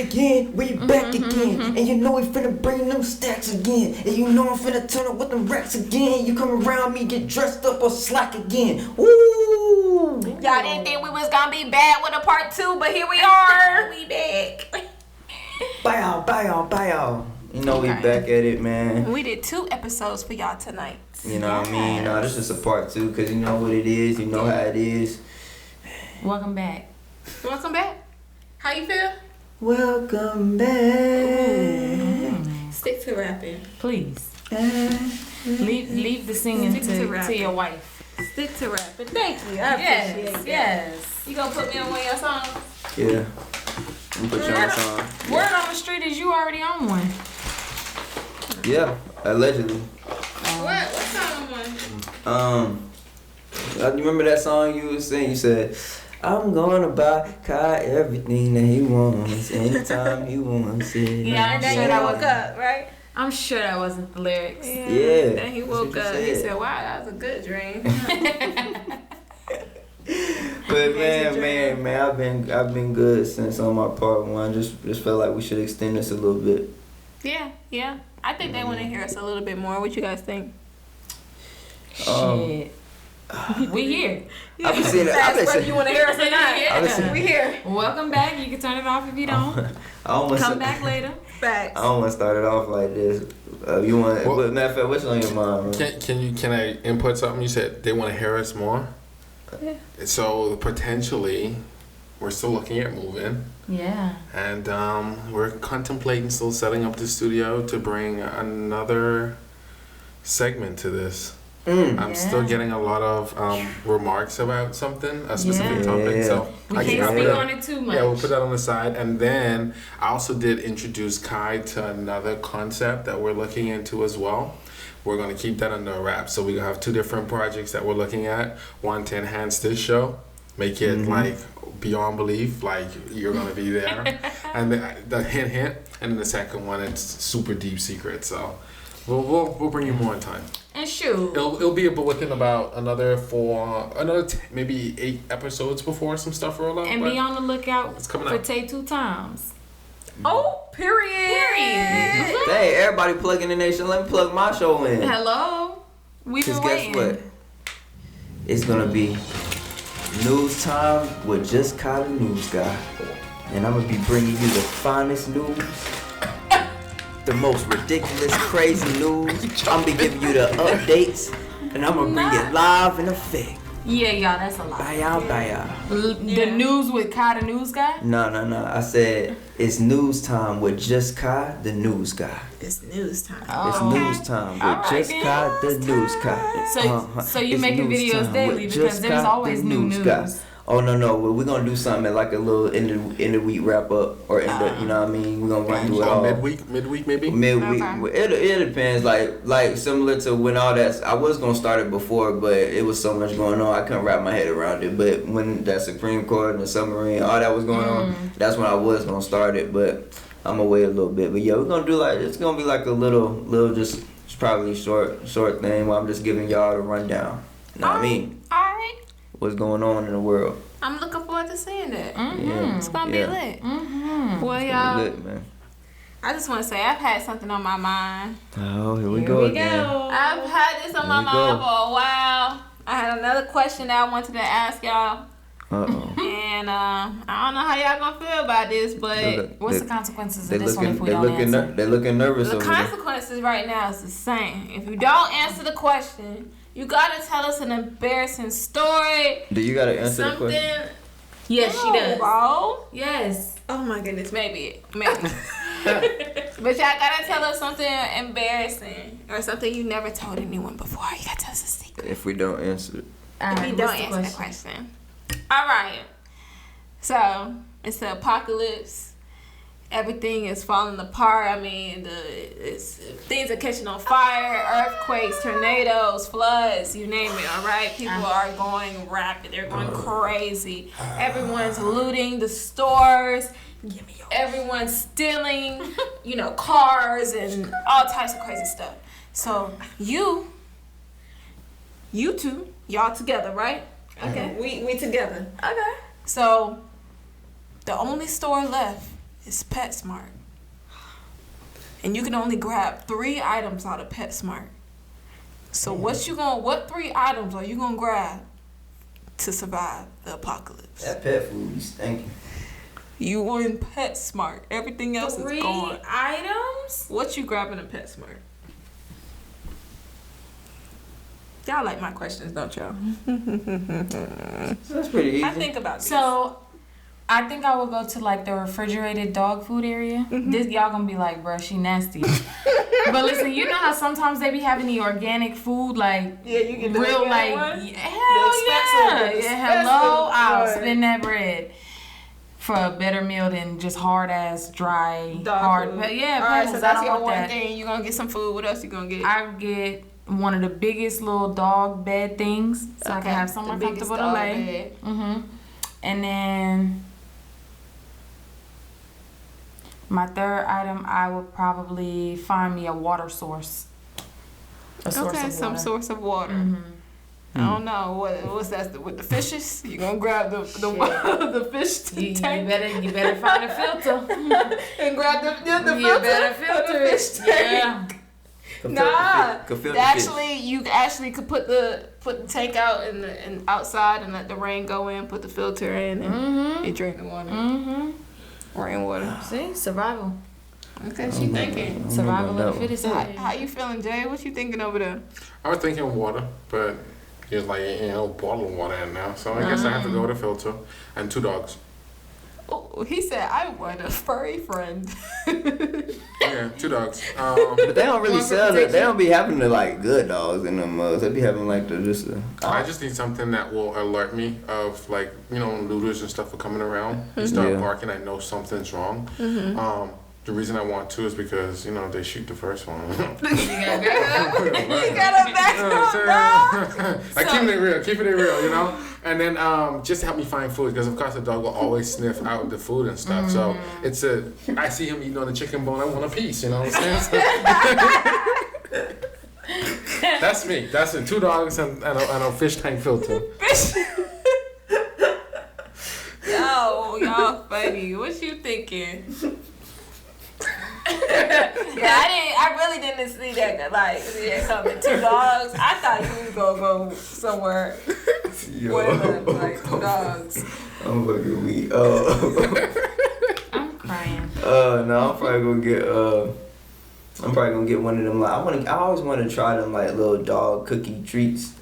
again, we back again. And you know we finna bring them stacks again. And you know I'm finna turn up with them racks again. You come around me, get dressed up or slack again. Woo! Y'all didn't think we was gonna be bad with a part 2, but here we are. We back. Bye y'all. You know we back at it, man. We did 2 episodes for y'all tonight. You know what I mean? No, this is a part 2 because you know what it is. You know how it is. Welcome back. How you feel? Welcome back. Stick to rapping. Please. Leave the singing to your wife. Stick to rapping. Thank you. I appreciate it. Yes. You gonna put me on one of your songs? Yeah. I'm put you on a song. Word on the street is you already on one. Yeah, allegedly. What song You remember that song you was saying? You said, I'm gonna buy Kai everything that he wants, anytime he wants it. Yeah, and then I woke up, right? I'm sure that wasn't the lyrics. Yeah. Then he woke up. He said, "Wow, that was a good dream." But man, I've been good since on my part 1. Just felt like we should extend this a little bit. Yeah. I think they want to hear us a little bit more. What you guys think? Shit. We here. I've been seeing it. Whether you want to hear us or not, we here. Welcome back. You can turn it off if you don't. Come back later. Facts. I don't want to start it off like this. You want? But matter of fact, what's on your mind, man? Can I input something? You said they want to hear us more. Yeah. So potentially, we're still looking at moving. Yeah. And we're contemplating still setting up the studio to bring another segment to this. I'm still getting a lot of remarks about something, a specific topic. So we can't speak on it too much. Yeah, we'll put that on the side. And then I also did introduce Kai to another concept that we're looking into as well. We're going to keep that under wraps. So we're going to have 2 different projects that we're looking at. One to enhance this show, make it like beyond belief, like you're going to be there. And the hint. And then the second one, it's super deep secret. So we'll bring you more in time. And shoot, it'll be within about another maybe 8 episodes before some stuff roll out. And be on the lookout for out. Tay 2 times. Oh, period. Hey, everybody plugging in their show. Let me plug my show in. Hello. We've been waiting. Guess what? It's gonna be news time with Just Kai the News Guy, and I'm gonna be bringing you the finest news. The most ridiculous, crazy news. I'm gonna be giving you the updates, and I'm gonna bring it live in effect. Yeah, y'all, that's a lot. Bye y'all. The news with Kai the News Guy? No. I said it's news time with Just Kai the News Guy. It's news time. It's news time with Just Kai the News Guy. So you making videos daily because there's always new news. Oh no, we're gonna do something at like a little end of week wrap up or you know what I mean. We're gonna run through it all. Midweek maybe. Midweek. Okay. It depends. Like similar to when all that. I was gonna start it before, but it was so much going on I couldn't wrap my head around it. But when that Supreme Court and the submarine, all that was going on, that's when I was gonna start it. But I'm gonna wait a little bit. But yeah, we're gonna do it's gonna be like a little just probably short thing where I'm just giving y'all the rundown. You know what I mean? All right. What's going on in the world? I'm looking forward to seeing that. Yeah. It's gonna be lit. Well, y'all, lit, man. I just want to say I've had something on my mind. Oh, here we go again. I've had this on my mind for a while. I had another question that I wanted to ask y'all. And I don't know how y'all gonna feel about this, but what's the consequences of this one if we don't answer? They're looking nervous. The consequences right now is the same. If you don't answer the question, you gotta tell us an embarrassing story. Do you gotta answer the question? Yes, she does. Bro. Yes. Oh my goodness, maybe. But y'all gotta tell us something embarrassing or something you never told anyone before. You gotta tell us a secret. If we don't answer it. If you don't answer the question. All right. So it's the apocalypse. Everything is falling apart. I mean, things are catching on fire. Earthquakes, tornadoes, floods, you name it, all right? People are going rapid. They're going crazy. Everyone's looting the stores. Everyone's stealing, cars and all types of crazy stuff. So you two, y'all together, right? Okay. We together. Okay. So the only store left is PetSmart. And you can only grab 3 items out of PetSmart. So what 3 items are you gonna grab to survive the apocalypse? That pet food be stinking. You in PetSmart. Everything else is 3 gone. items? What you grabbing in PetSmart? Y'all like my questions, don't y'all? So that's pretty easy. I think about this. So, I think I would go to like the refrigerated dog food area. This y'all gonna be like, bruh, she nasty. But listen, you know how sometimes they be having the organic food, like you get the real, organic like one? hell yeah, The hello, I'll expensive spend that bread for a better meal than just hard ass, dry, Dog hard. food. But yeah, All right, Pebbles, so that's I don't your want one that. thing. You gonna get some food. What else you gonna get? I get one of the biggest little dog bed things, so I can have somewhere The biggest comfortable to dog lay. bed. And then my third item, I would probably find me a water source. A source Okay, of some water. source of water. I don't know what's that with the fishes. You gonna grab the fish You tank better find a filter. and grab the filter. You better for filter the fish it. tank. Yeah. Nah, Could filter fish. you actually could put the tank out and outside and let the rain go in. Put the filter in and you drink the water. Rainwater. See, survival. Okay, she thinking. Survival of the fittest. How you feeling, Jay? What you thinking over there? I was thinking water, but there's like bottled water in now, so I guess I have to go with a filter and 2 dogs. Oh, he said I want a furry friend. Yeah, 2 dogs. But they don't really One for sell it. They protection. don't be having the like good dogs in them. They be having like I just need something that will alert me of like when looters and stuff are coming around. They start barking. I know something's wrong. The reason I want 2 is because they shoot the first one. You got a background. Like keeping it real, and then just help me find food because of course the dog will always sniff out the food and stuff. So I see him eating on the chicken bone, I want a piece. You know what I'm saying? That's me. That's it. 2 dogs and a fish tank filter. Y'all funny. What you thinking? I really didn't see that coming. 2 dogs. I thought you was gonna go somewhere with like 2 dogs. I'm fucking weak. I'm crying. No, I'm probably gonna get one of them. I always want to try them like little dog cookie treats.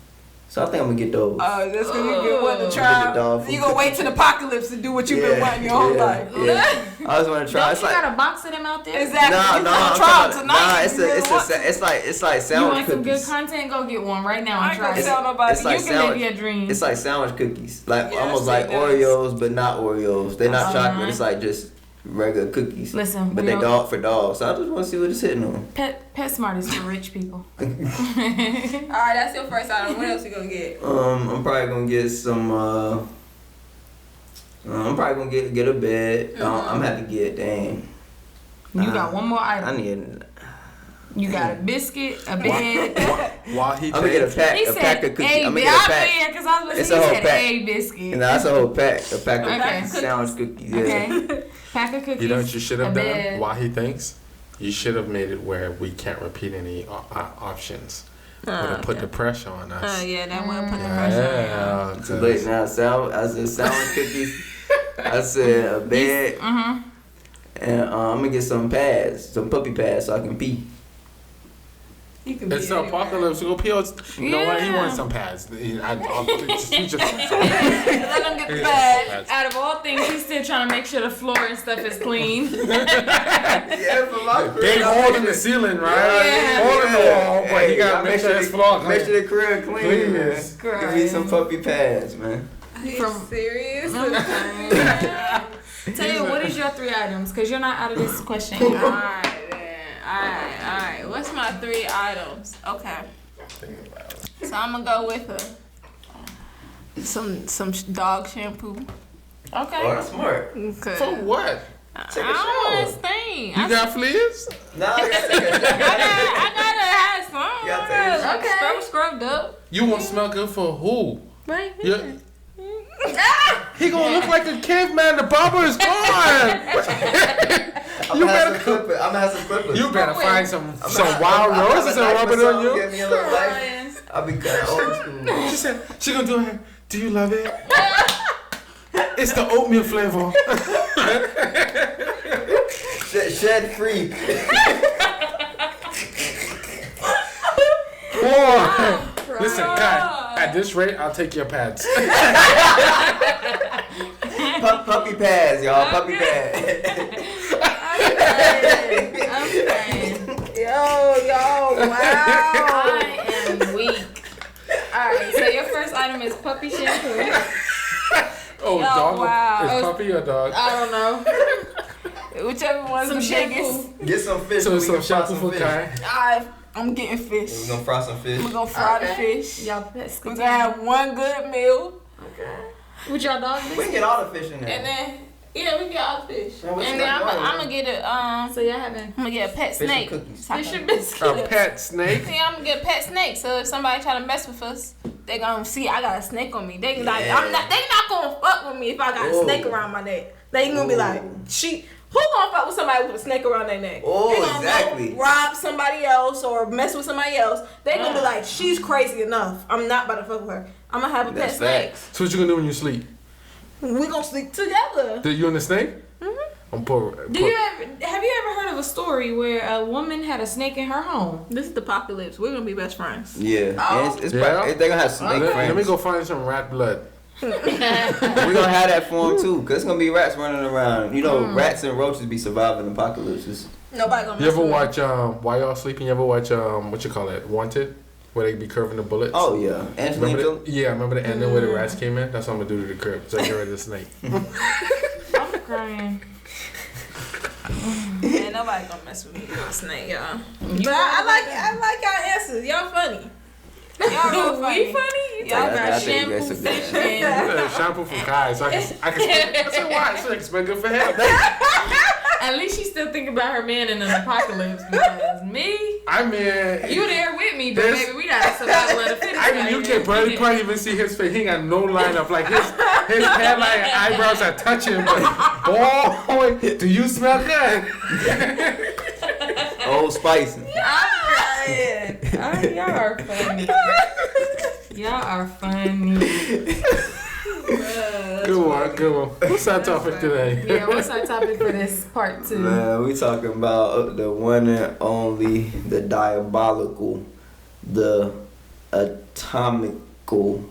So I think I'm gonna get those. Oh, that's gonna get one to Get the try. dog food You gonna wait till the apocalypse to do what you've been wanting your whole life. Yeah. I always want to try. Don't It's you like got a box of them out there? Exactly. no, You I'm gonna try talking them about- tonight. it's like You sandwich want some good cookies. content? Go get one right now I and ain't try gonna it. tell nobody. It's like You can live sandwich. your dreams. It's like sandwich cookies, like Yeah, almost I've like seen those. Oreos, but not Oreos. They're not chocolate. It's like just regular cookies. Listen, but they dog for dogs. So I just want to see what it's hitting on. PetSmart is for rich people. All right, that's your first item. What else you gonna get? I'm probably gonna get some. I'm probably gonna get a bed. I'm gonna have to get You got one more I item. need. You got a biscuit, a bed. While he I'm gonna get a pack. He A said pack of cookies. a I'm gonna biscuit. get a I pack. know, because I was It's listening. a He whole said pack. a biscuit. And that's a whole pack. A pack of Okay. sandwich cookies. Yeah. Okay. Pack of cookies. You know what you should have a done bed. while he thinks? You should have made it where we can't repeat any options. Would have put the pressure on us. Yeah, that would put the pressure on you. Yeah. Too late now. I said sandwich cookies. I said a bed. And I'm gonna get some pads, some puppy pads, so I can pee. You can It's the apocalypse. Go pee. You know what? He wants some pads. Let him get the bag. Out of all things, he's still trying to make sure the floor and stuff is clean. Yeah, for my Big hole in the ceiling, right? Yeah. Hole in the wall, but he gotta make sure his floor Make clean. sure the crib clean, man. Please. Give me some puppy pads, man. From serious? Tell you, what is your 3 items? Because you're not out of this question. Alright, then. Alright. What's my 3 items? Okay. So I'm gonna go with some dog shampoo. Oh, Okay. that's smart. Okay. For what? Take a I don't want to shower. sting. You got fleas? Nah, I gotta take a shower. I gotta have some. You gotta take a shower. Okay. Scrubbed up. You won't smell good for who? Right Yeah. He gonna look like a caveman. The barber is gone. I'm gonna have some clippers. You better find some wild roses and rub it on you. Give me a little life. I'll be cutting old school. She said she gonna do her. Do you love it? It's the oatmeal flavor. Shed free. Boy, listen, Kai. At this rate, I'll take your pads. Puppy pads, y'all. Puppy pads. Yo, wow. I am weak. Alright, so your first item is puppy shampoo. Oh, dog. wow. Is puppy or dog? I don't know. Whichever one's the biggest. Get some fish. So we some can fry shampoo for fish. Kai. I'm getting fish. We're gonna fry some fish. We're gonna fry the fish. Y'all We're gonna have one good meal. with your dog. We can get all the fish in there. And then, yeah, we can get all the fish. Man, what you And then got going? I'm gonna get a, So y'all having I'm gonna get a pet Fish and snake. cookies. Fish and biscuits. A pet snake. Yeah, I'm gonna get a pet snake. So if somebody try to mess with us, they gonna see I got a snake on me. They like, Yeah. they not gonna fuck with me if I got a snake around my neck. They gonna be like, who gonna fuck with somebody with a snake around their neck? Oh, they gonna exactly. go rob somebody else or mess with somebody else. They gonna be like, she's crazy enough. I'm not about to fuck with her. I'm gonna have a pet That's snake. facts. So what you gonna do when you sleep? We gonna sleep together. Do you and the snake? I'm poor. have you ever heard of a story where a woman had a snake in her home? This is the apocalypse. We're gonna be best friends. Yeah. And it's Yeah? probably, they're gonna have snake Let friends. me go find some rat blood. We're gonna have that for them too, cause it's gonna be rats running around. You know, rats and roaches be surviving apocalypses. Nobody gonna You mess ever with watch while y'all sleeping? You ever watch what you call it, Wanted, where they be curving the bullets? Oh yeah, Angelina Remember Jolie. yeah, remember the ending where the rats came in? That's what I'm gonna do to the crib. So I get rid of the snake. I'm crying. Man, nobody gonna mess with me with a snake, y'all. But I like y'all answers. Y'all funny. Y'all real funny. We funny? Y'all I got think you shampoo, guys are good. fish, and Yeah, shampoo for Kai, so I can. I said why? So it's been good for him. At least she's still thinking about her man in an apocalypse because me, I mean, you there with me, but This- baby, we got survival of the fittest. I mean, you can probably even see his face. He ain't got no line up. Like his hairline and eyebrows are touching. But boy, do you smell good? Oh, spicy. Y'all are funny. Y'all are funny. Good one. What's our topic today? Yeah, what's our topic for this part 2? Man, we talking about the one and only, the diabolical, the atomical,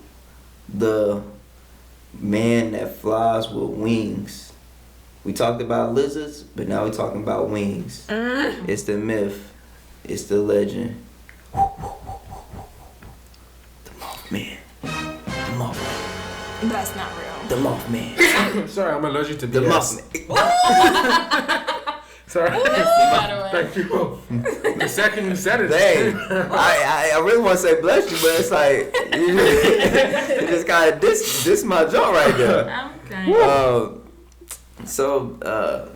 the man that flies with wings. We talked about lizards, but now we talking about wings. It's the myth. It's the legend. The Mothman. The Mothman. that's not real. The Mothman. Sorry, I'm allergic to The BS. Mothman. Sorry. By the way. Thank you. The second you said it. Dang. I really want to say bless you, but it's like you just gotta diss my joint right there. Okay. So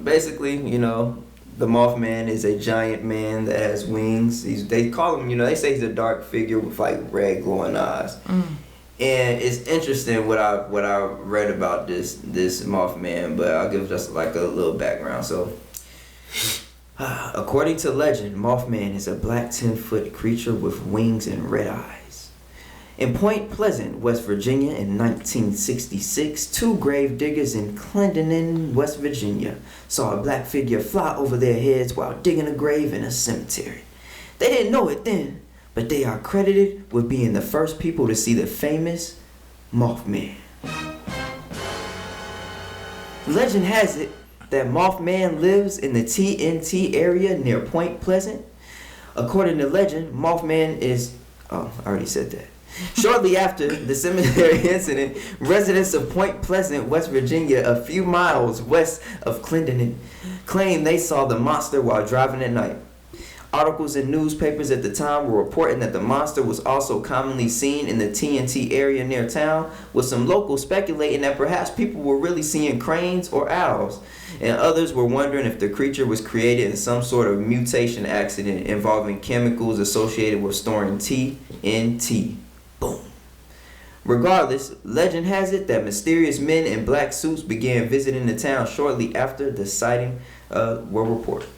basically, you know, the Mothman is a giant man that has wings. They call him, you know, they say he's a dark figure with like red glowing eyes. And it's interesting what I read about this Mothman, but I'll give just like a little background. So, according to legend, Mothman is a black 10-foot creature with wings and red eyes. In Point Pleasant, West Virginia in 1966, 2 grave diggers in Clendenin, West Virginia, saw a black figure fly over their heads while digging a grave in a cemetery. They didn't know it then, but they are credited with being the first people to see the famous Mothman. Legend has it that Mothman lives in the TNT area near Point Pleasant. According to legend, Mothman is... Oh, I already said that. Shortly after the cemetery incident, residents of Point Pleasant, West Virginia, a few miles west of Clendenin, claimed they saw the monster while driving at night. Articles in newspapers at the time were reporting that the monster was also commonly seen in the TNT area near town, with some locals speculating that perhaps people were really seeing cranes or owls, and others were wondering if the creature was created in some sort of mutation accident involving chemicals associated with storing TNT. Boom. Regardless, legend has it that mysterious men in black suits began visiting the town shortly after the sighting were reported.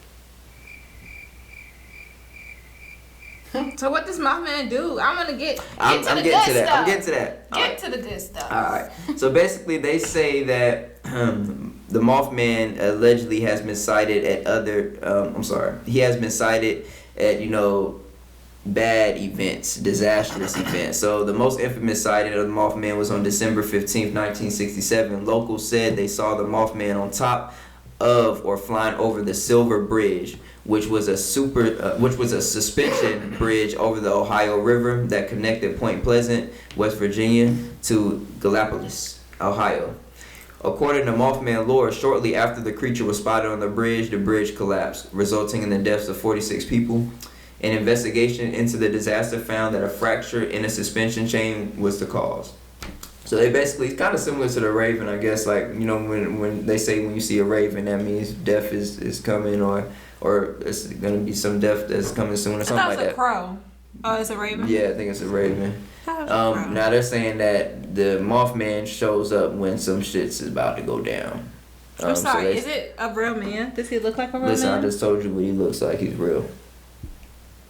So what does Mothman do? I want to get to I'm the good getting to that. stuff. I'm getting to that. Get to the good stuff. All right. So basically, they say that the Mothman allegedly has been sighted at other. He has been sighted at bad events, disastrous events. So the most infamous sighting of the Mothman was on December 15th, 1967. Locals said they saw the Mothman on top of or flying over the Silver Bridge, which was a suspension bridge over the Ohio River that connected Point Pleasant, West Virginia, to Gallipolis, Ohio. According to Mothman lore, shortly after the creature was spotted on the bridge collapsed, resulting in the deaths of 46 people. An investigation into the disaster found that a fracture in a suspension chain was the cause. So they basically, it's kind of similar to the raven, I guess. Like, when they say when you see a raven, that means death is coming, or it's gonna be some death that's coming soon, or something like that. I thought it was a crow. Oh, it's a raven. Yeah, I think it's a raven. Now they're saying that the Mothman shows up when some shit's about to go down. I'm sorry. Is it a real man? Does he look like a real listen, man? I just told you what he looks like. He's real.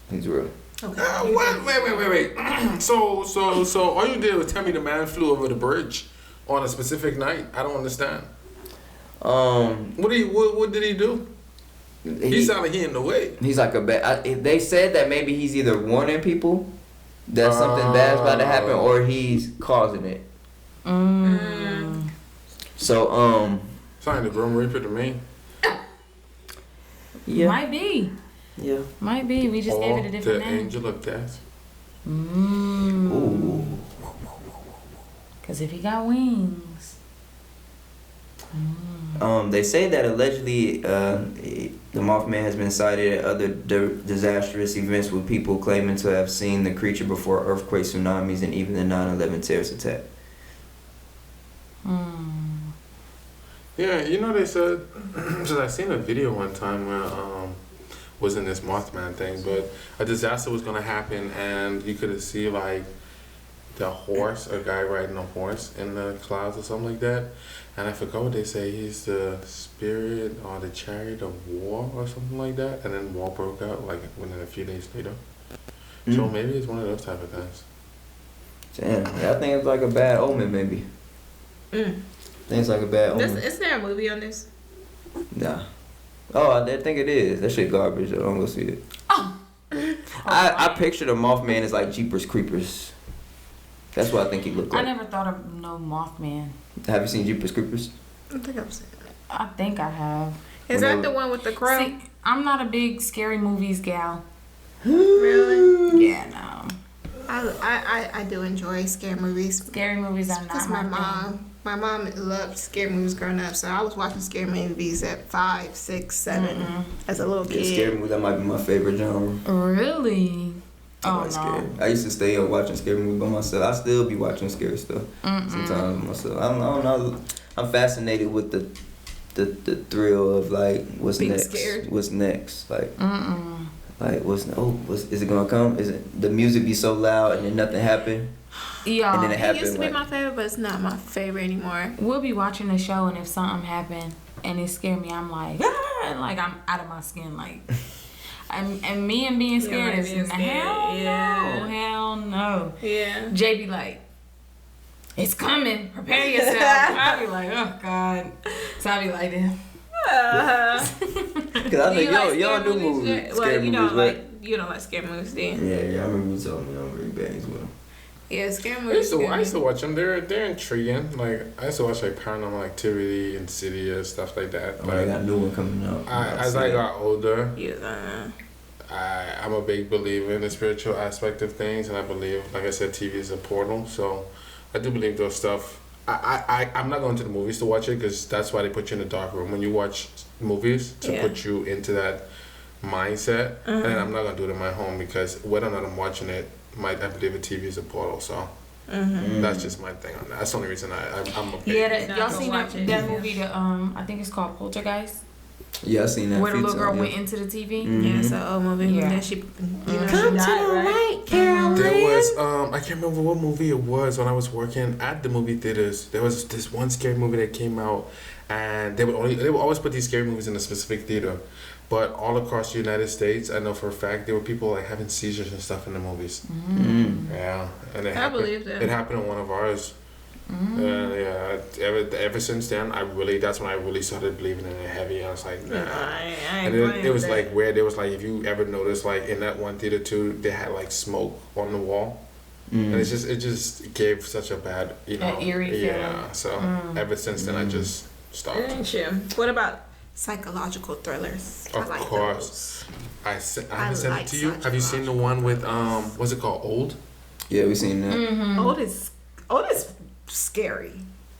He's real. Okay. Wait. So all you did was tell me the man flew over the bridge on a specific night. I don't understand. What did he do? He sounded like he in the way. He's like a bad. They said that maybe he's either warning people that something bad's about to happen, or he's causing it. So Sounded the Grim Reaper to me. Yeah. Might be. Yeah. Might be. We just gave it a different the name. Angel of Death. Ooh. Because if he got wings. They say that allegedly the Mothman has been sighted at other disastrous events, with people claiming to have seen the creature before earthquakes, tsunamis, and even the 9/11 terrorist attack. Yeah, they said, because I seen a video one time where wasn't this Mothman thing, but a disaster was gonna happen, and you could see like the horse, a guy riding a horse in the clouds or something like that, and I forgot what they say. He's the spirit or the chariot of war or something like that, and then war broke out like within a few days later. So maybe it's one of those type of things. Damn, I think it's like a bad omen, maybe. I think it's like a bad omen. Is there a movie on this? Nah. Oh, I think it is. That shit garbage. I don't go see it. Oh. I picture the Mothman as like Jeepers Creepers. That's what I think he looked like. I never thought of no Mothman. Have you seen Jeepers Creepers? I think I've seen it. I think I have. Is that the one with the crow? See, I'm not a big scary movies gal. Really? Yeah, no. I do enjoy scary movies. Scary movies are not Because my mom loved scary movies growing up, so I was watching scary movies at 5, 6, 7 as a little kid. Yeah, scary movies, that might be my favorite genre. Really? I scary. I used to stay up watching scary movies by myself. I still be watching scary stuff sometimes by myself. I don't know. I'm fascinated with the thrill of like what's being next. Scared. What's next? Like is it gonna come? Is it the music be so loud and then nothing happen? Yeah. And then It used to be my favorite, but it's not my favorite anymore. We'll be watching a show, and if something happened and it scared me, I'm like, ah, and like I'm out of my skin, like. And me and being scared is hell no. Yeah. Jay be like, it's coming. Prepare yourself. I be like, oh God. So I be like this. Because I think you don't do movies. Well, you don't like scary movies, do you? Yeah. I remember you told me I'm really bad as well. Yeah, scary movies. I used to watch them. They're intriguing. Like I used to watch like Paranormal Activity, Insidious, stuff like that. Oh, I got a new one coming out. As I got older, I'm a big believer in the spiritual aspect of things, and I believe, like I said, TV is a portal. So I do believe those stuff. I'm not going to the movies to watch it, because that's why they put you in the dark room when you watch movies, to put you into that mindset. And I'm not going to do it in my home, because whether or not I'm watching it, I believe the TV is a portal. So that's just my thing on that. That's the only reason I'm a big. Yeah, y'all seen that movie? I think it's called Poltergeist. Yeah, I seen that. Where the few little girl times, went into the TV. Yeah, it's an old movie. Yeah. That she, Come she died, right? Carolyn. There was I can't remember what movie it was when I was working at the movie theaters. There was this one scary movie that came out, and they would always put these scary movies in a specific theater. But all across the United States, I know for a fact there were people like having seizures and stuff in the movies. Yeah, and I believe that. It happened in one of ours. Yeah, ever since then, that's when I really started believing in it heavy. I was like, nah. I And it was like weird. It was like, if you ever noticed, like in that one theater too, they had like smoke on the wall, and it just gave such a bad, That eerie feeling. Yeah. So ever since then, I just stopped. Ain't you? What about psychological thrillers? Of I like course. those. I haven't sent it to you. Have you seen the one with what's it called? Old? Yeah, we seen that. Old is scary.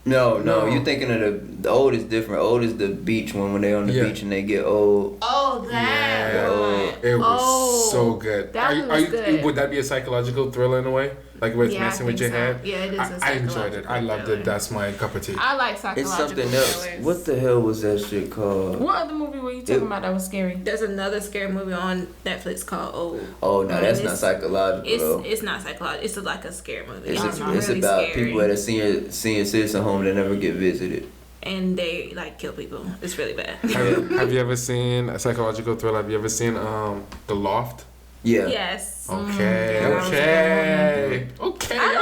No, you're thinking of the old is different. Old is the beach one when they on the beach and they get old. Oh, that. Yeah. It was so good. That was good. Would that be a psychological thriller in a way? Like where it's messing with your head? Yeah, it is. I enjoyed it. I loved it. That's my cup of tea. I like It's psychological something else. thrillers. What the hell was that shit called? What other movie were you talking about that was scary? There's another scary movie on Netflix called Old. Oh no, that's And not psychological though. It's not psychological. It's like a scary movie. It's really about scary. people at a senior citizen home that never get visited. And they like kill people. It's really bad. Have you ever seen a psychological thriller? Have you ever seen The Loft? Yeah. Yes. Okay. I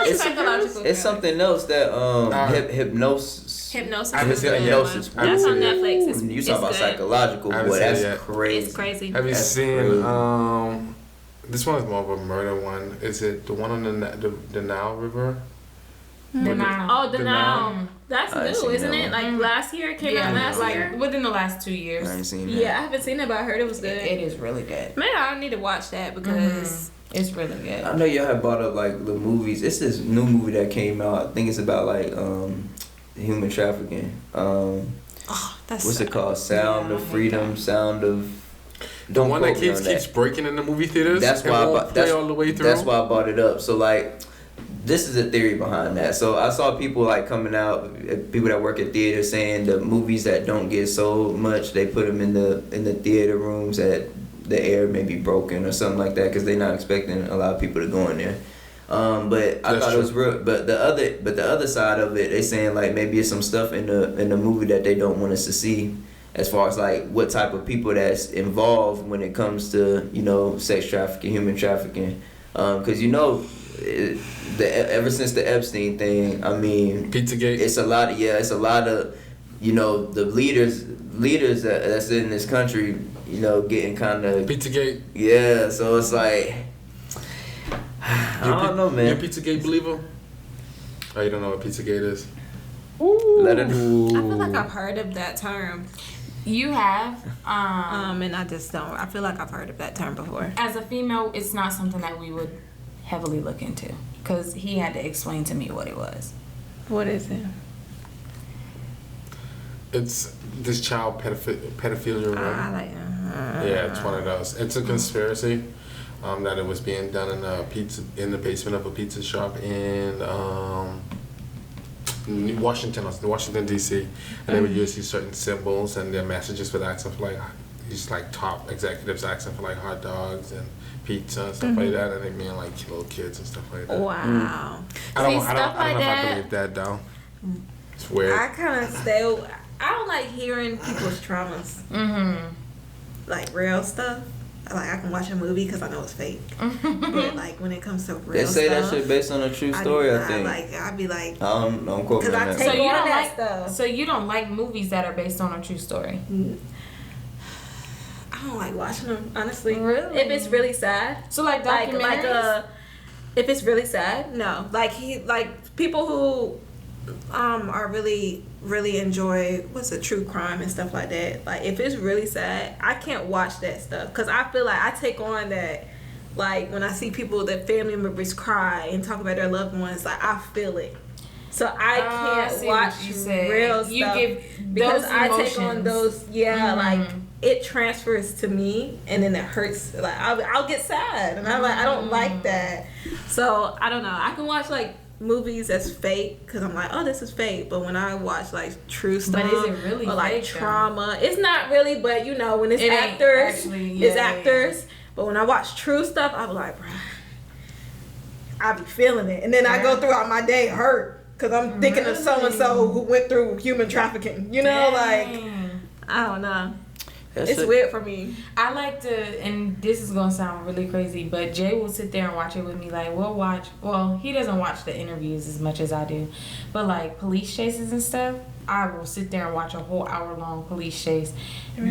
like psychological. It's something else that hypnosis. Hypnosis. I haven't seen it yet. Hypnosis. That's on Netflix. It's, You it's talk about good. psychological, I haven't boy. seen it That's yet. crazy. It's crazy. Have you That's seen crazy. this one is more of a murder one. Is it the one on the Nile River? The Nile. Oh, the The Nile. Nile. That's I ain't new, seen isn't that it? one. Like last year, it came out last like year. within the last 2 years. I ain't seen that. Yeah, I haven't seen it, but I heard it was good. It is really good. Man, I need to watch that because It's really good. I know y'all have brought up like the movies. It's this new movie that came out. I think it's about like human trafficking. that's What's it called? Sound Yeah, of I hate Freedom. that. Sound of. The Don't one that quote me on keeps breaking in the movie theaters. That's and why I won't bought. play all the way through. That's why I brought it up. So like, this is a theory behind that. So I saw people like coming out, people that work at theaters saying the movies that don't get sold much, they put them in the theater rooms that the air may be broken or something like that because they're not expecting a lot of people to go in there. But I That's thought true. it was real. But the other side of it, they saying like maybe it's some stuff in the movie that they don't want us to see, as far as like what type of people that's involved when it comes to sex trafficking, human trafficking, because ever since the Epstein thing, I mean, Pizzagate. it's a lot of the leaders that's in this country, getting kind of Pizzagate. yeah. So it's like I don't know, man. You a Pizzagate believer? Oh, you don't know what Pizzagate is? Let it. I feel like I've heard of that term. You have. And I just don't. I feel like I've heard of that term before. As a female, it's not something that we would heavily look into because he had to explain to me what it was. What is it? It's this child pedophilia ring. I like. Yeah, it's one of those. It's a conspiracy that it was being done in the basement of a pizza shop in Washington D.C. And they would use these certain symbols and their messages would ask them for like these like top executives asking for like hot dogs and pizza and stuff like that, and they mean like little kids and stuff like that. Wow. I don't See, know stuff like if I that. believe that though. It's weird. I kind of stay. I don't like hearing people's traumas. Like real stuff. Like I can watch a movie because I know it's fake. But like when it comes to real They say stuff, that shit based on a true story. I think. I'd be like, Don't quote me on because I that. take So you on don't that like stuff. So you don't like movies that are based on a true story? I don't like watching them, honestly. Really? If it's really sad. So like documentaries? If it's really sad, no. Like people who are really enjoy what's a true crime and stuff like that. Like if it's really sad, I can't watch that stuff because I feel like I take on that. Like when I see people that family members cry and talk about their loved ones, like I feel it. So I can't watch real stuff. You give because those I take emotions. on those. Yeah, like it transfers to me, and then it hurts. Like I'll get sad, and I'm like I don't like that. So I don't know. I can watch like movies that's fake because I'm like, oh, this is fake. But when I watch like true stuff, But is it really or like fake, trauma, it's not really. But you know, when it's It ain't actors, actually, it's yeah, actors. But when I watch true stuff, I be like, bruh, I be feeling it, and then I go throughout my day hurt because I'm thinking of so and so who went through human trafficking. You know, like I don't know. It's weird for me. I like to, and this is gonna sound really crazy, but Jay will sit there and watch it with me. Like we'll watch. Well, he doesn't watch the interviews as much as I do, but like police chases and stuff, I will sit there and watch a whole hour-long police chase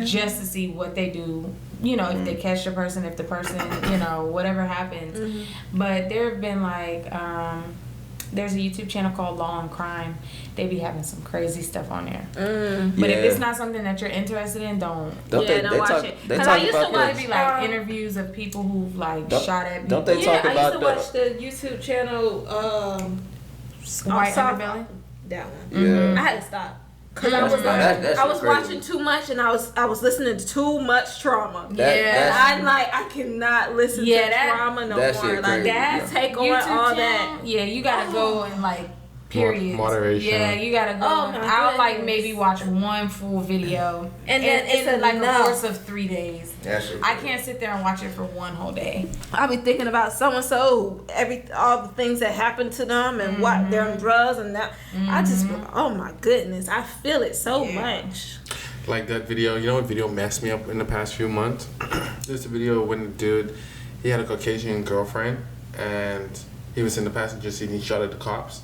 just to see what they do. You know, if they catch the person, if the person, you know, whatever happens. But there have been like, there's a YouTube channel called Law and Crime. They be having some crazy stuff on there. But if it's not something that you're interested in, don't watch it. Because I used to watch be like interviews of people who've like shot at people. Don't they talk about I used to watch the YouTube channel White Underbelly? That one. Yeah. I had to stop. Cause I was watching too much and I was listening to too much trauma. I cannot listen to trauma no more. Like that take on all that. Yeah, you gotta go and like period. Moderation. Yeah, you gotta go. I'll like maybe watch one full video and then it's like a course of 3 days. I can't sit there and watch it for one whole day. I'll be thinking about so and so, all the things that happened to them and what they're on drugs and that. I just, oh my goodness, I feel it so much. Like that video, you know what video messed me up in the past few months? There's a video when the dude, he had a Caucasian girlfriend and he was in the passenger seat and he shot at the cops.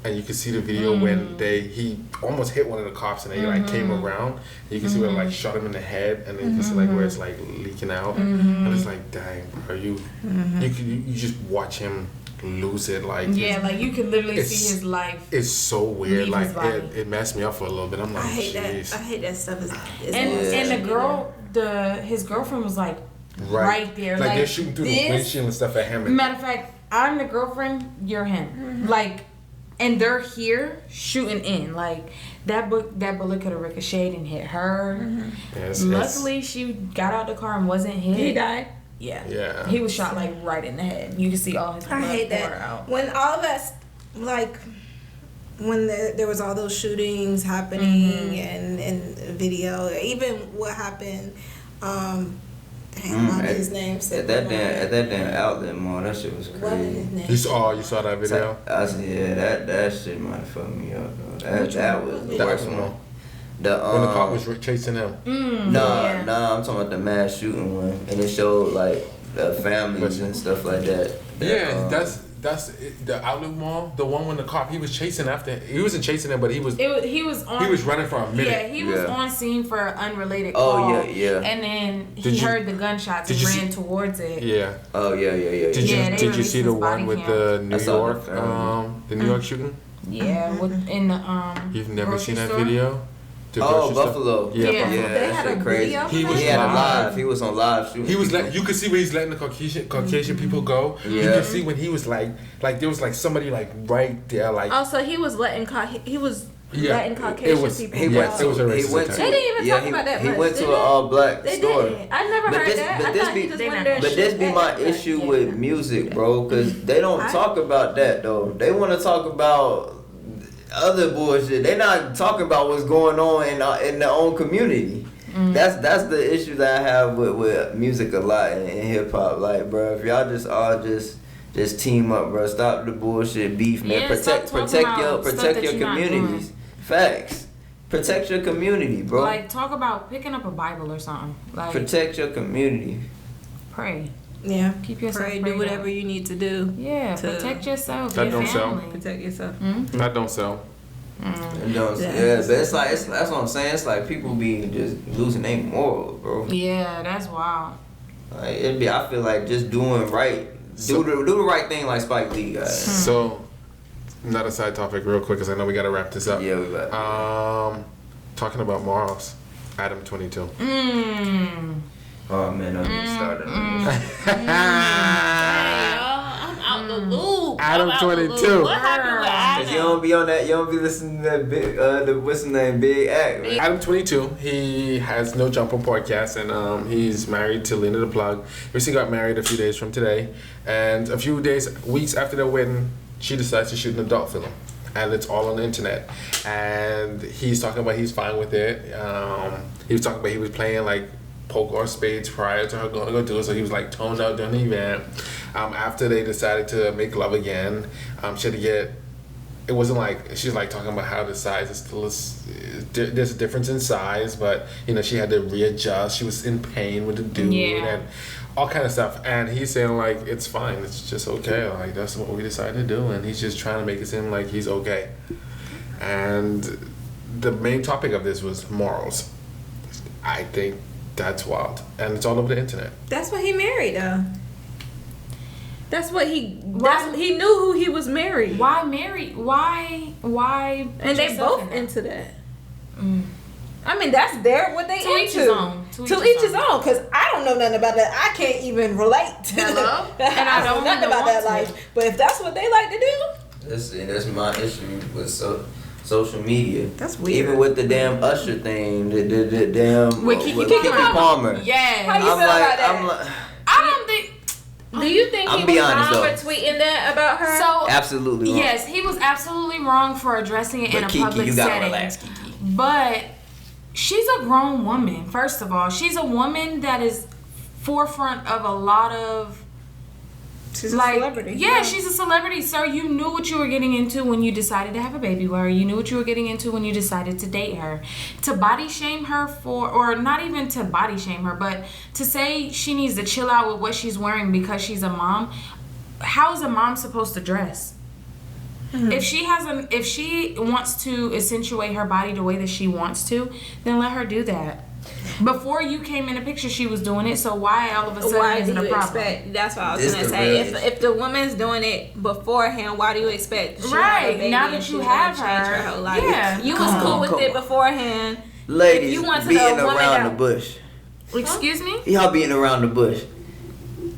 And you can see the video when he almost hit one of the cops and they like came around. You can see where like shot him in the head and then you can see like where it's like leaking out. And it's like, dang, bro, you just watch him lose it. Like like you can literally see his life. It's so weird. Like it messed me up for a little bit. I'm like, jeez. I hate that stuff. And the girl, his girlfriend was like right there. Like they're shooting through the windshield and stuff at him. Matter of fact, I'm the girlfriend, you're him. Like. And they're here shooting in. Like that bullet could have ricocheted and hit her. Luckily, she got out the car and wasn't hit. He died. Yeah. He was shot like right in the head. You can see all his blood pour out. When all that, like, when there was all those shootings happening and video, even what happened. His name at that damn outlet mall, that shit was crazy. You saw that video? That shit might have fucked me up though. That was the worst one. When the cop was chasing him. Nah, I'm talking about the mass shooting one, and it showed like the families and stuff like that. That's the outlet mall. The one when the cop he was chasing after. He wasn't chasing him, but he was running for a minute. Yeah, he was on scene for an unrelated call. Yeah. And then he heard the gunshots and ran towards it. Yeah. Oh yeah. Did you see the one with the New York New York shooting? Yeah, in the You've never seen that video? Buffalo. Yeah, They had a crazy. video. He was on live shooting. He was you could see when he's letting the Caucasian people go. Yeah. You could see when he was like there was like somebody like right there like. Also, he was letting Caucasian people go. He didn't even talk about that. He went to an all-black store. I never heard that. But this be my issue with music, bro, because they don't talk about that though. They want to talk about other bullshit. They not talking about what's going on in their own community. That's the issue that I have with music a lot in hip hop. Like, bro, if y'all just team up, bro. Stop the bullshit beef, man. Protect your communities. Facts. Protect your community, bro. Like, talk about picking up a Bible or something. Like, protect your community. Pray. Yeah. Keep yourself. Pray. Do whatever you need to do. Yeah. Protect yourself. That your don't family. sell. Protect yourself. That don't sell. But it's like that's what I'm saying. It's like people be just losing their morals, bro. Yeah, that's wild. Like I feel like just doing right, do the right thing, like Spike Lee, guys. So, not a side topic, real quick, because I know we gotta wrap this up. Yeah, we got. Talking about morals, Adam 22. Oh man, don't get started on this. I'm out the loop. Adam 22. What happened with Adam? You don't be on that. You don't be listening to that big. What's his name? Big Act. Man. Adam 22. He has No Jumper podcast, and he's married to Lena the Plug. Recently got married a few days from today, and a few weeks after their wedding, she decides to shoot an adult film. And it's all on the internet. And he's talking about he's fine with it. He was talking about he was playing like poker or spades prior to her going to go do it. So he was like toned out during the event. After they decided to make love again, she had to get, it wasn't like, she's like talking about how the size is still, there's a difference in size, but you know, she had to readjust. She was in pain with the dude and all kind of stuff. And he's saying like, it's fine, it's just okay. Like that's what we decided to do. And he's just trying to make it seem like he's okay. And the main topic of this was morals. I think that's wild. And it's all over the internet. That's what he married though. That's what he knew who he was married. Why marry? Why? And they both into that. I mean, that's what they to into. Each his own. To each his own. Because I don't know nothing about that. I can't even relate to Hello? that. And I don't know nothing about that life. But if that's what they like to do, that's my issue with social media. That's weird. Even with the damn Usher thing, the damn with KeeKee Palmer. Yeah. How you feel about that? I'm like, I don't think. Do you think I'm he be was honest, wrong though. for tweeting that about her? So absolutely wrong. yes, he was absolutely wrong for addressing it But in a KeeKee, public you gotta setting. relax, KeeKee. But she's a grown woman. First of all, she's a woman that is forefront of a lot of. She's a celebrity. Yeah, she's a celebrity. Sir, you knew what you were getting into when you decided to have a baby with her. You knew what you were getting into when you decided to date her. To body shame her or not even to body shame her, but to say she needs to chill out with what she's wearing because she's a mom. How is a mom supposed to dress? Mm-hmm. If she wants to accentuate her body the way that she wants to, then let her do that. Before you came in the picture, she was doing it. So why all of a sudden is it a problem? That's what I was gonna say. If the woman's doing it beforehand, why do you expect? Right now that you have her whole life. Yeah, you was cool with it beforehand. Ladies, you want to beating know around the bush. Excuse me? Y'all beating around the bush.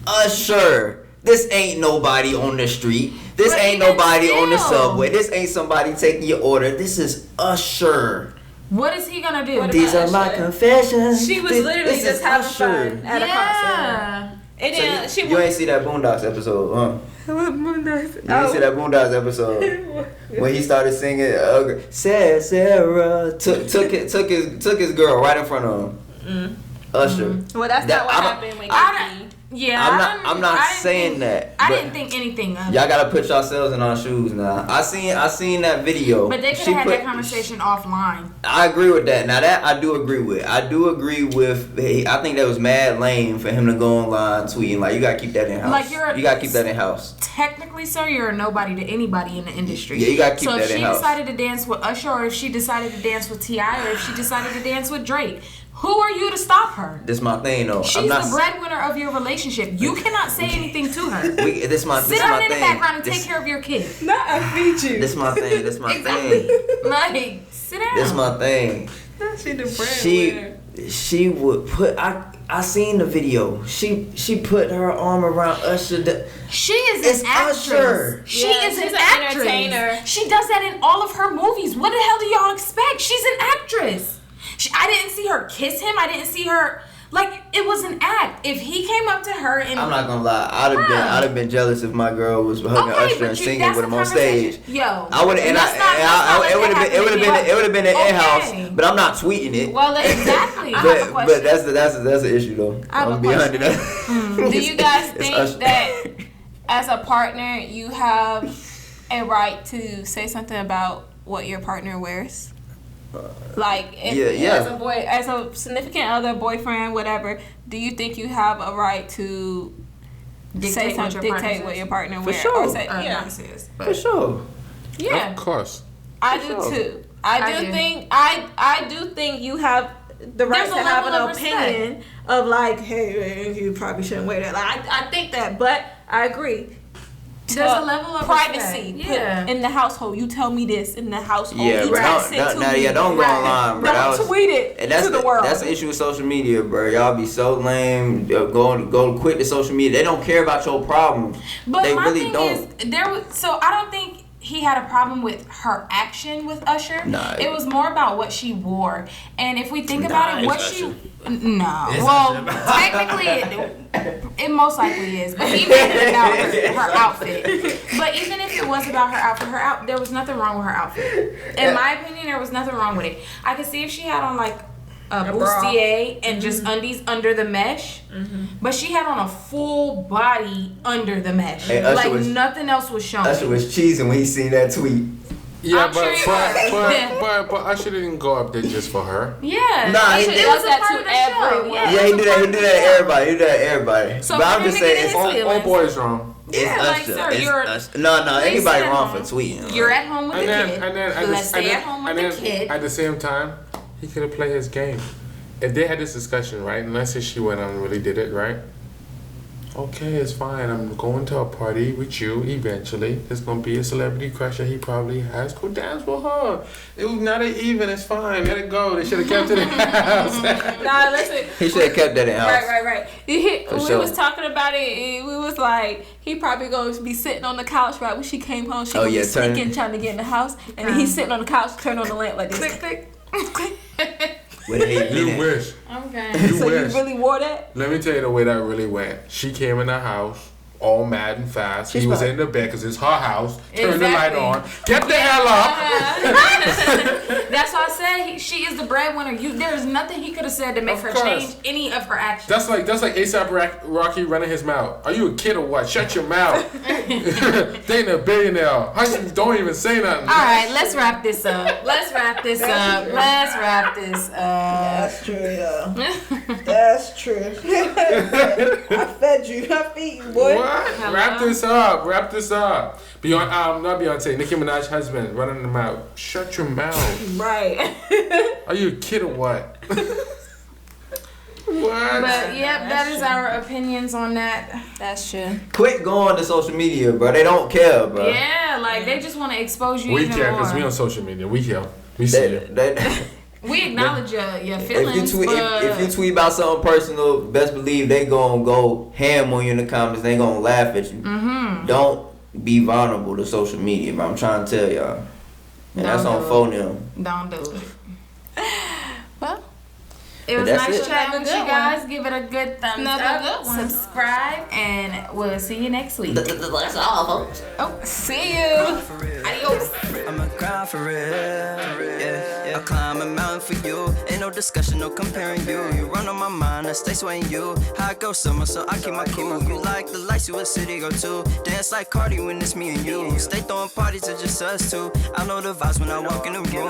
Usher, this ain't nobody on the street. This ain't nobody on the subway. This ain't somebody taking your order. This is Usher. What is he gonna do? These are my confessions. She was literally just having fun at a concert. And then so you ain't see that Boondocks episode, huh? What Boondocks? You ain't see that Boondocks episode when he started singing. Sarah took his girl right in front of him. Usher. Well, that's not what happened when KeeKee. Yeah, I'm not saying that. I didn't think anything of it. Y'all gotta put yourselves in our shoes now. I seen that video. But they could have had that conversation offline. I agree with that. Now that I do agree with. I do agree with. Hey, I think that was mad lame for him to go online tweeting like you gotta keep that in house. Like you gotta keep that in house. Technically, sir, you're a nobody to anybody in the industry. Yeah, you gotta keep that in house. So if she decided to dance with Usher, or if she decided to dance with T.I., or if she decided to dance with Drake. Who are you to stop her? This my thing though. She's the breadwinner of your relationship. You cannot say anything to her. Sit down in the background and take care of your kid. Not I feed you. This my thing. This my thing. Like, sit down. This my thing. She the breadwinner. She would put. I seen the video. She put her arm around Usher. She is an actress. Usher. She is an entertainer. She does that in all of her movies. What the hell do y'all expect? She's an actress. I didn't see her kiss him. I didn't see her like it was an act. If he came up to her and I'm not gonna lie, I'd have been jealous if my girl was hugging Usher and singing with him on stage. Yo, I would have. It would have been an in-house, but I'm not tweeting it. Well, exactly. But that's an issue though. I'm behind it. Do you guys think that as a partner you have a right to say something about what your partner wears? Like, as a boy, as a significant other, boyfriend, whatever, do you think you have a right to dictate what your partner wears? For sure. For sure. Yeah. Of course. I do too. I do think you have the right to have an opinion of like, hey, you probably shouldn't wear that. Like, I think that, but I agree. There's a level of privacy in the household. You tell me this in the household. Yeah, you bro. Don't go online, bro. Don't tweet it to the world. That's the issue with social media, bro. Y'all be so lame. Go quit the social media. They don't care about your problems. But they my really thing don't. Is, so I don't think he had a problem with her action with Usher. Nah, it was more about what she wore. And if we think about it, what it's she Usher. no, It's well, Usher. technically it most likely is, but he made it about her outfit. But even if it was about her outfit, there was nothing wrong with her outfit. In my opinion, there was nothing wrong with it. I could see if she had on like a bustier and just undies under the mesh, but she had on a full body under the mesh. Hey, like nothing else was shown. Usher was cheesing when he seen that tweet. Yeah, I'm sure he was. but Usher didn't go up there just for her. Yeah, Nah, he it did was that a part to of the show. everyone. Yeah, he did that. He did that to everybody. He did that to everybody. So but for I'm him just to get saying, his it's feelings- All boys wrong. Yeah, like, Usher. sir, It's you're Usher. No, please anybody sit wrong home. for tweeting. You're at home with the kid. Let's stay at home with the kid. At the same time, he could have played his game. If they had this discussion, right, and let's say she went on and really did it, right? Okay, it's fine. I'm going to a party with you eventually. There's going to be a celebrity crush that he probably has. Go dance with her. It was not even. It's fine. Let it go. They should have kept it in the house. Nah, listen. He should have kept that in house. Right. We sure. was talking about it. We was like, he probably gonna be sitting on the couch right when she came home. She gonna be sneaking, trying to get in the house, and then he's sitting on the couch, turn on the lamp like this. Click, click. You wish. Okay. So you really wore that? Let me tell you the way that really went. She came in the house, all mad and fast. He was in the bed because it's her house. Turned the light on. Get the hell up. That's why I said she is the breadwinner. There's nothing he could have said to make her change any of her actions. That's like A$AP Rocky running his mouth. Are you a kid or what? Shut your mouth. Dating a billionaire. Don't even say nothing. All right, let's wrap this up. That's true, yo. That's true. I fed you. I feed you, boy. What? Hello? Wrap this up. Not Beyonce. Nicki Minaj's husband running the mouth. Shut your mouth. Right. Are you a kid or what? What? But yep, that is our opinions on that. That's true. Quit going to social media, bro. They don't care, bro. Yeah, like they just want to expose you We even care more. because we on social media. We care. We see it. We acknowledge your feelings. If you tweet about something personal, best believe they gonna go ham on you in the comments. They gonna laugh at you. Don't be vulnerable to social media, bro. I'm trying to tell y'all. And that's on phone them. Don't do it. Well, it was that's nice it. chatting with you Good guys. Give it a good thumbs Another up. good one. Subscribe, and we'll see you next week. That's all, folks. Oh, see you. Adios. I'ma cry for real. Yeah. I'll climb a mountain for you. Ain't no discussion, no comparing you. You run on my mind, I stay swaying you. High go summer, so I keep my cool. You like the lights, you a city go to. Dance like Cardi when it's me and you. Stay throwing parties, it's just us two. I know the vibes when I walk in the room.